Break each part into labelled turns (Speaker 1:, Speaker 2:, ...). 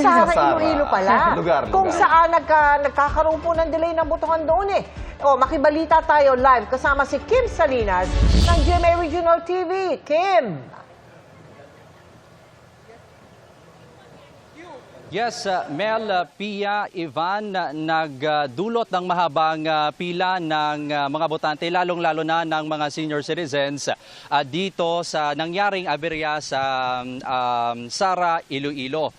Speaker 1: Sara, Iloilo pala.
Speaker 2: Lugar.
Speaker 1: Kung saan nagkakaroon po ng delay ng botohan doon eh. O, makibalita tayo live kasama si Kim Salinas ng GMA Regional TV. Kim!
Speaker 3: Yes, Mel, Pia, Ivan, nagdulot ng mahabang pila ng mga botante, lalong-lalo na ng mga senior citizens dito sa nangyaring aberya sa Sara, Iloilo.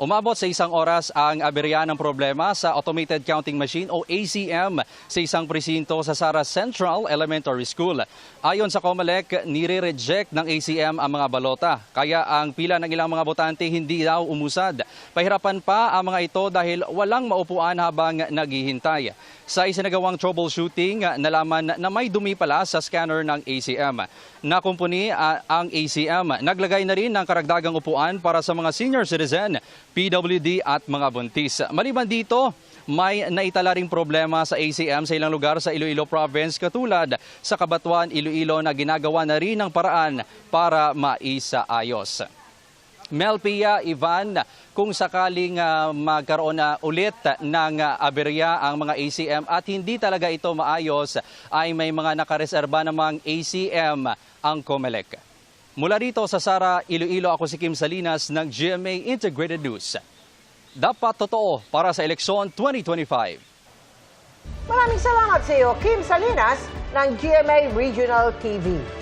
Speaker 3: Umabot sa 1 oras ang aberya ng problema sa Automated Counting Machine o ACM sa isang presinto sa Sara Central Elementary School. Ayon sa COMELEC, nire-reject ng ACM ang mga balota. Kaya ang pila ng ilang mga botante hindi daw umusad. Pahirapan pa ang mga ito dahil walang maupuan habang naghihintay. Sa isinagawang troubleshooting, nalaman na may dumi pala sa scanner ng ACM. Nakumpuni ang ACM. Naglagay na rin ng karagdagang upuan para sa mga senior citizen, PWD at mga buntis. Maliban dito, may naitala ring problema sa ACM sa ilang lugar sa Iloilo Province katulad sa Cabanatuan, Iloilo na ginagawa na rin ng paraan para maisaayos. Mel, Pia, Ivan, kung sakaling magkaroon na ulit ng aberya ang mga ACM at hindi talaga ito maayos, ay may mga nakareserba namang ACM ang COMELEC. Mula rito sa Sara, Iloilo, ako si Kim Salinas ng GMA Integrated News. Dapat totoo para sa eleksyon 2025.
Speaker 1: Maraming salamat sa iyo, Kim Salinas ng GMA Regional TV.